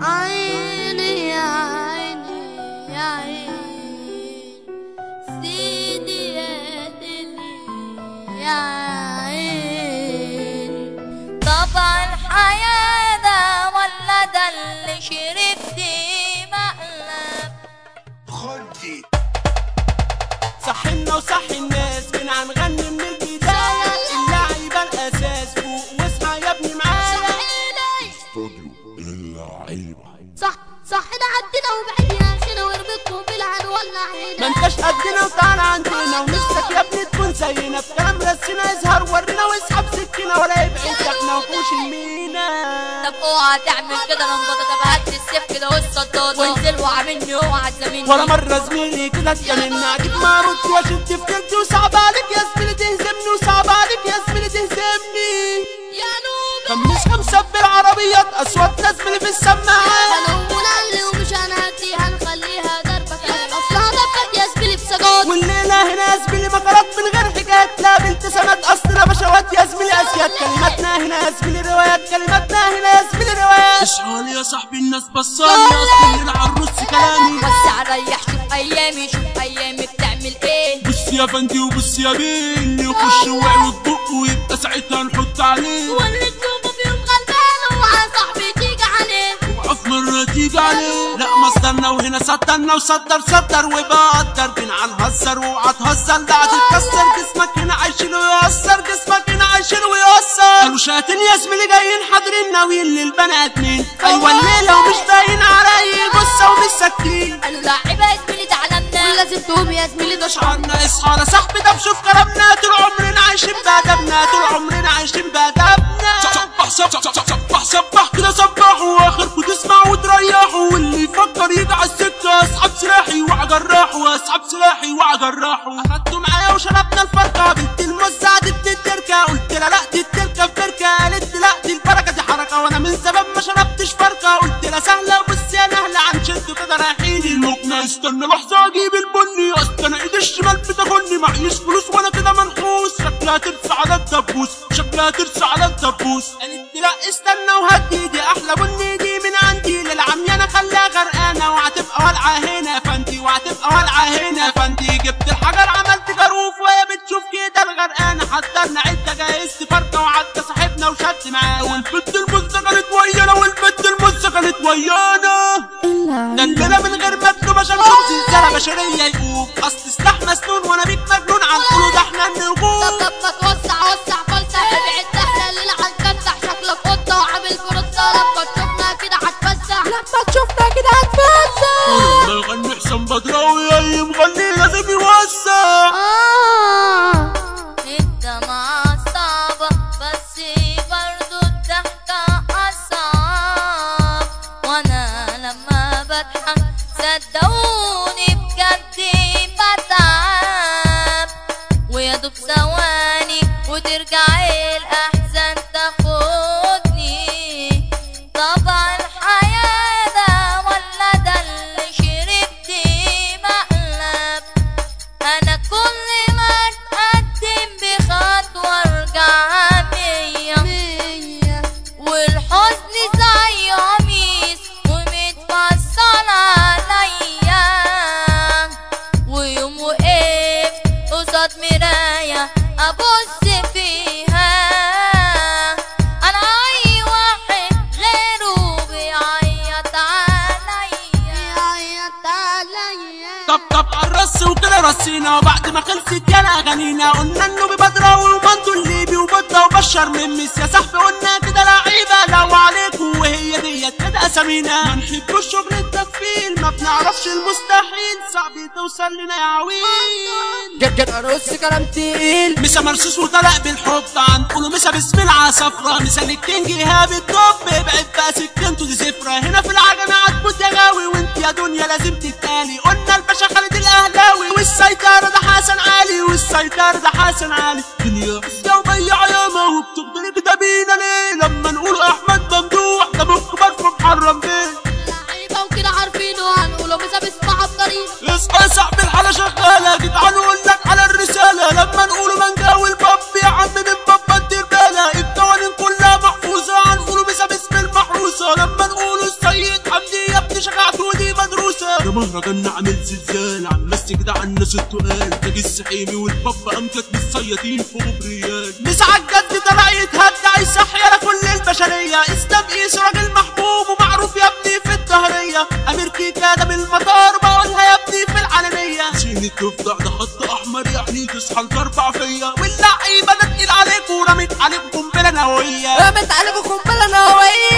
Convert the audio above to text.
عيني يا عيني يا عيني سيدي يا دلي يا عيني. طبع الحياة ده ولا ده اللي شربتي مقلب؟ خدي صحينا وصحي الناس كنا هنغني من البداية، اللعيبة الأساس فوق واصحى يا ابني معايا. استوديو اللعيبة. صحنا عدنا وبعدنا خينا وربكم بالعن ولا عينا. ما انتش قدنا وتعالى عندنا ونفسك يا ابني تكون زينا، بكلام رسينا يظهر ورينا واسحب سكينة ولا يبعد احنا وحوش المينا. طب اوعى تعمل كده لمضة، طب هات السيف كده والصدادة وانزل وعاملني اوعى تزاملني. ولا مرة زميلي كده اتجننا اجيب معروض واشد في كلتي وصعب عليك يا زميلي تهزمني، وصعب عليك يا زميلي تهزمني. يا نوبة خمسة بالعربيات اصوات يا زميلي في السماعات. هنقول ومش هنهدي هنخليها ضربة اصلها ضربة يا زميلي بسجاد. والليلة هنا يا زميلي مقالات من غير حكايات، لا بالتسامات اصلنا بشوات يا زميلي اسياد. كلماتنا هنا يا زميلي روايات، كلماتنا هنا يا زميلي روايات. اشعال يا صاحبي الناس بصاني اصل الليل عالرص كلامي. وسع ريح شوف ايامي، شوف ايامي بتعمل ايه. بص يا فندي وبص يا بيه، اللي يخش وعي وتبق ويبقى ساعتها نحط عليه. واللي تشوفه فيهم غلبان اوعى صاحبي تيجي عليه، اوعى في مرة تيجي عليه. لا مصدرنا وهنا سطرنا وصدر صدر وبقدر بينا هنهزر واوعى تهزر. لا هتتكسر جسمك هنا عايشين ويأثر، جسمك هنا عايشين ويأثر. قالوا شاتين يا زميلي جايين حاضرين ناويين للبني ادمين. ايوه الليلة ومش باين عليا بصة ومش ساكتين. قالوا لاعيبة يا زميلي تعلمنا ولازم تقوم يا زميلي ده شعرنا اصحى يا صاحبي ده بشوف كلامنا. طول عمرنا عايشين بأدبنا، طول عمرنا عايشين بأدبنا. صبح كده صبحوا واخركوا تسمعوا وتريحوا، واللي يفكر يجي على السكة اسحب سلاحي وأجرحه، اسحب سلاحي وأجرحه. اخدته معايا وشربنا الفرقة، بنت المزة دي التركة، قلت لها لا دي التركة في تركة، قالت لي لا دي البركة دي حركة، وانا من زمان ما شربتش فرقة. قلت لها سهلة وبص يا نهلة هنشد كده رايحين المكنة. استنى لحظة اجيب البني، اصل انا ايدي الشمال بتاخدني، معيش فلوس وانا كده منحوس. شكلها ترسى على الدبوس، شكلها ترسى على الدبوس. قالت لي لا استنى وهدي دي احلى بني دي من عندي للعميانة خليها غرقانة، وهتبقى والعة هنا فانتي، وهتبقى والعة هنا فانتي. جبت الحجر عملت جاروف وهي بتشوف كده الغرقانة، حضرنا عدة جايزت فرقة وعدى صاحبنا وشد معاه. والبنت المزة كانت ويانا، والبنت المزة كانت ويانا. ده الليلة من غير مكتوب عشان نشوف زلزالة بشرية يقوم، اصل سلاح مسنون وانا بيك مجنون عنقوله ده احنا النجوم. طب ما توسع وسع فلسع ابعد احنا الليلة هنفتح، شكلك قطة وعامل فرصة. لما تشوفنا كده هتفسح، لما تشوفنا كده هتفسح. لما يغني حسام بدراوي اي مغني لازم يوسع. انت معصبة بس برضو الضحكة اصعب، وانا لما بضحك صدقوني بجد بتعب، ويا دوب ثواني وترجع الاحزان تاخدني. طبع الحياة ده ولا ده اللي شربتي مقلب؟ انا كل ما اتقدم بخطوة ارجع مية، والحزن زي قميص ومتفصل عليا. ويوم وقفت قصاد مراية ابص فيها، انا اي واحد غيره بيعيط عليا. طب عالرص وكده رصينا، وبعد ما خلصت يالا اغانينا قلنا انه ببدراوي ومندو الليبي وبطة وبشر من مس يا صاحبي. قلنا كده لعيبة لو عليكوا وهي ديت كده اسامينا. ما نحبوش شغل التكفيل، ما بنعرفش المستحيل، صعب توصل لنا يا عويل. جد ارص كلام تقيل، مسا مرصوص وطلق بالحب، هنقوله مسا بسم العصفرة. مسا الكينج ايهاب الدب، ابعد بقى سكنته دي زفرة. هنا في العجمة هتموت يا غاوي، وانت يا دنيا لازم تتالي. قلنا الباشا خالد الاهلاوي، والسيطرة ده حسن علي، والسيطرة ده حسن علي. دنيا يومية عيامة وبتقدر كده بينا ليه؟ لما نقول احمد ممدوح ده مخبر في محرم بيه. لعيبة وكده عارفينه هنقوله مسا باسمها بطريق. اصحى يا صاحبي الحالة شغالة يا جدعان وقولك على الرسالة. لما نقوله منجاوي الباب يا عم من بابا ندير بالها، القوانين كلها محفوظة. هنقوله مسا باسم المحروسة. لما نقوله السيد ده مهرجان نعمل زلزال عمستي كده على الناس التقال تاج السحيمي والبابا امجد بالصيادين فوق بريال مسعى الجد ده رأي يتهدى يصحي على كل البشريه اسلام قيس راجل محبوب ومعروف يا ابني في الدهريه امير كيكا ده بالمطار بقولها يا ابني في العلنيه سين الضفدع ده خط احمر يعني تصحى الضربه فيا واللعيبه ده تقيل عليك ورمت عليك قنبله نوويه رمت عليك قنبله نوويه